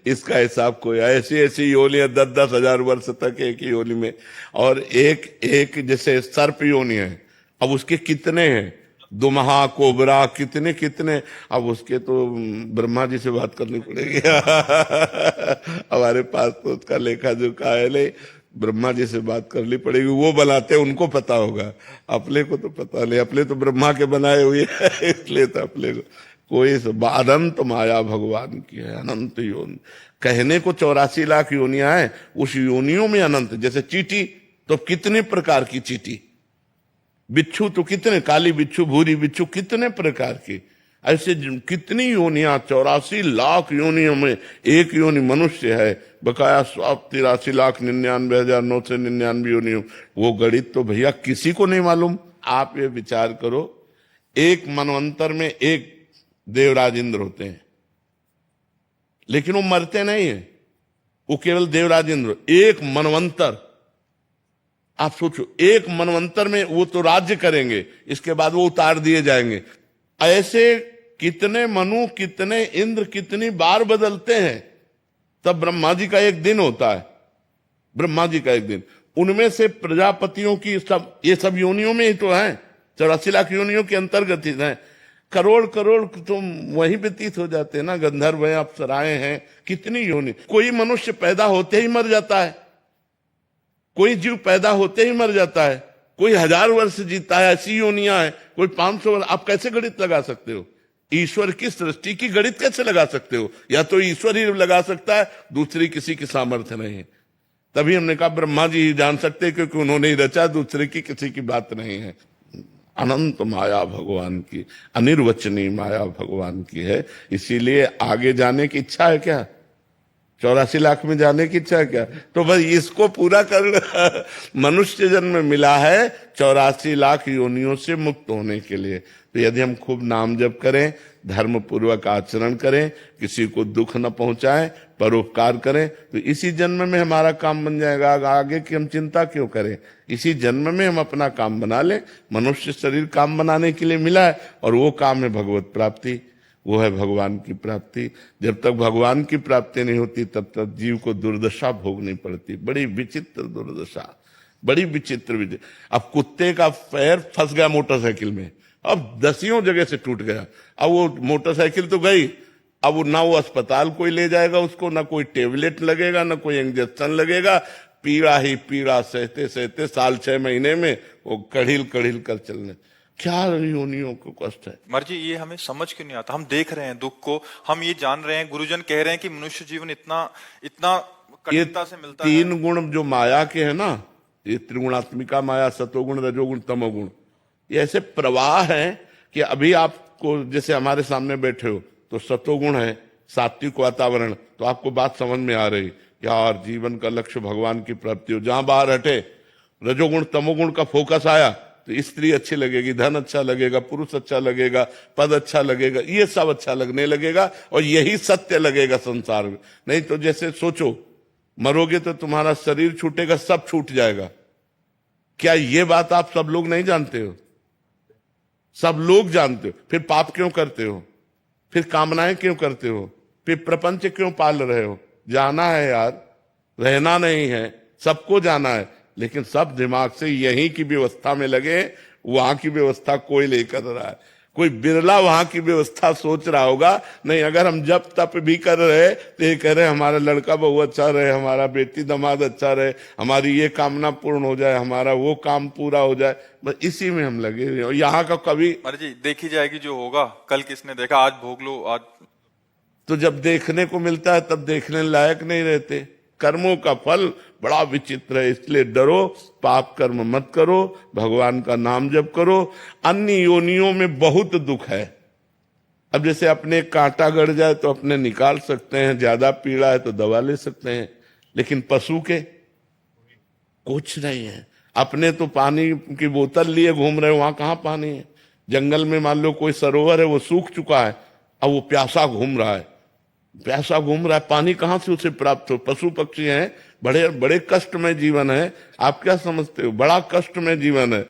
इसका हिसाब कोई, ऐसी ऐसी योनियां 10-10 हजार वर्ष तक एक ही योनि में। और एक एक जैसे सर्प योनि है, अब उसके कितने हैं, दुमहा, कोबरा, कितने कितने। अब उसके तो ब्रह्मा जी से बात करनी पड़ेगी हमारे पास तो उसका लेखा जोखा है नहीं, ब्रह्मा जी से बात करनी पड़ेगी, वो बनाते उनको पता होगा, अपने को तो पता नहीं, अपने तो ब्रह्मा के बनाए हुए इसलिए तो अपने को कोई अनंत माया भगवान की है, अनंत योनि। कहने को 84 लाख योनियां हैं, उस योनियों में अनंत। जैसे चींटी तो कितने प्रकार की चींटी, बिच्छू तो कितने, काली बिच्छू, भूरी बिच्छू, कितने प्रकार की, ऐसे कितनी योनियां, 84 लाख योनियों में एक योनि मनुष्य है। बकाया 83,99,999 योनियों, वो गणित तो भैया किसी को नहीं मालूम। आप ये विचार करो, एक मनवंतर में एक देवराज इंद्र होते हैं, लेकिन वो मरते नहीं है, वो केवल देवराज इंद्र। एक मनवंतर, आप सोचो, एक मनवंतर में वो तो राज्य करेंगे, इसके बाद वो उतार दिए जाएंगे। ऐसे कितने मनु, कितने इंद्र, कितनी बार बदलते हैं। तब ब्रह्मा जी का एक दिन होता है, ब्रह्मा जी का एक दिन, उनमें से प्रजापतियों की सब, ये सब योनियों में ही तो है, 84 लाख योनियों के अंतर्गत ही है। करोड़ करोड़ तो वहीं व्यतीत हो जाते हैं ना, गंधर्व हैं, अप्सराएं हैं, कितनी योनि। कोई मनुष्य पैदा होते ही मर जाता है, कोई जीव पैदा होते ही मर जाता है, कोई 1000 वर्ष जीता है, ऐसी योनियां है, कोई 500 वर्ष। आप कैसे गणित लगा सकते हो? ईश्वर की सृष्टि की गणित कैसे लगा सकते हो? या तो ईश्वर ही लगा सकता है, दूसरी किसी की सामर्थ्य नहीं है। तभी हमने कहा ब्रह्मा जी ही जान सकते हैं, क्योंकि उन्होंने ही रचा, दूसरे की किसी की बात नहीं है। अनंत माया भगवान की, अनिर्वचनीय माया भगवान की है। इसीलिए आगे जाने की इच्छा है क्या? 84 लाख में जाने की इच्छा है क्या? तो बस इसको पूरा कर मनुष्य जन्म मिला है 84 लाख योनियों से मुक्त होने के लिए। तो यदि हम खूब नाम जप करें, धर्म पूर्वक आचरण करें, किसी को दुख न पहुंचाएं, परोपकार करें, तो इसी जन्म में हमारा काम बन जाएगा। आगे की हम चिंता क्यों करें? इसी जन्म में हम अपना काम बना लें। मनुष्य शरीर काम बनाने के लिए मिला है, और वो काम है भगवत प्राप्ति, वो है भगवान की प्राप्ति। जब तक भगवान की प्राप्ति नहीं होती, तब तक जीव को दुर्दशा भोगनी पड़ती। बड़ी विचित्र दुर्दशा, बड़ी विचित्र। अब कुत्ते का पैर फंस गया मोटरसाइकिल में, अब 10 जगह से टूट गया। अब वो मोटरसाइकिल तो गई, अब वो ना वो अस्पताल कोई ले जाएगा उसको, ना कोई टेबलेट लगेगा, ना कोई इंजेक्शन लगेगा, पीड़ा ही पीड़ा सहते सहते साल 6 महीने में वो कड़िल कड़िल कर चलने। क्या योनियों को कष्ट है। मर्जी, ये हमें समझ क्यों नहीं आता? हम देख रहे हैं दुख को, हम ये जान रहे हैं, गुरुजन कह रहे हैं कि मनुष्य जीवन इतना इतना कठिनता से मिलता है। 3 गुण जो माया के है ना, ये त्रिगुणात्मिका माया, सतोगुण, रजोगुण, तमोगुण, ये ऐसे प्रवाह हैं कि अभी आपको, जैसे हमारे सामने बैठे हो तो सतोगुण है, सात्विक वातावरण, तो आपको बात समझ में आ रही, यार जीवन का लक्ष्य भगवान की प्राप्ति हो। जहां बाहर हटे, रजोगुण तमोगुण का फोकस आया, तो स्त्री अच्छी लगेगी, धन अच्छा लगेगा, पुरुष अच्छा लगेगा, पद अच्छा लगेगा, ये सब अच्छा लगने लगेगा, और यही सत्य लगेगा संसार में। नहीं तो जैसे सोचो, मरोगे तो तुम्हारा शरीर छूटेगा, सब छूट जाएगा। क्या ये बात आप सब लोग नहीं जानते हो? सब लोग जानते हो। फिर पाप क्यों करते हो? फिर कामनाएं क्यों करते हो? फिर प्रपंच क्यों पाल रहे हो? जाना है यार, रहना नहीं है, सबको जाना है, लेकिन सब दिमाग से यहीं की व्यवस्था में लगे। वहां की व्यवस्था कोई नहीं कर रहा है, कोई बिरला वहां की व्यवस्था सोच रहा होगा। नहीं, अगर हम जब तप भी कर रहे तो ये कह रहे हमारा लड़का बहू अच्छा रहे, हमारा बेटी दामाद अच्छा रहे, हमारी ये कामना पूर्ण हो जाए, हमारा वो काम पूरा हो जाए, बस इसी में हम लगे। यहाँ का कभी मर्जी देखी जाएगी, जो होगा कल किसने देखा, आज भोग लो। आज तो जब देखने को मिलता है तब देखने लायक नहीं रहते। कर्मों का फल बड़ा विचित्र है, इसलिए डरो, पाप कर्म मत करो, भगवान का नाम जप करो। अन्य योनियों में बहुत दुख है। अब जैसे अपने कांटा गड़ जाए तो अपने निकाल सकते हैं, ज्यादा पीड़ा है तो दवा ले सकते हैं, लेकिन पशु के कुछ नहीं है। अपने तो पानी की बोतल लिए घूम रहे हो, वहां कहाँ पानी है? जंगल में मान लो कोई सरोवर है, वो सूख चुका है, अब वो प्यासा घूम रहा है, प्यासा घूम रहा है, पानी कहां से उसे प्राप्त हो? पशु पक्षी हैं, बड़े बड़े कष्ट में जीवन है। आप क्या समझते हो? बड़ा कष्ट में जीवन है।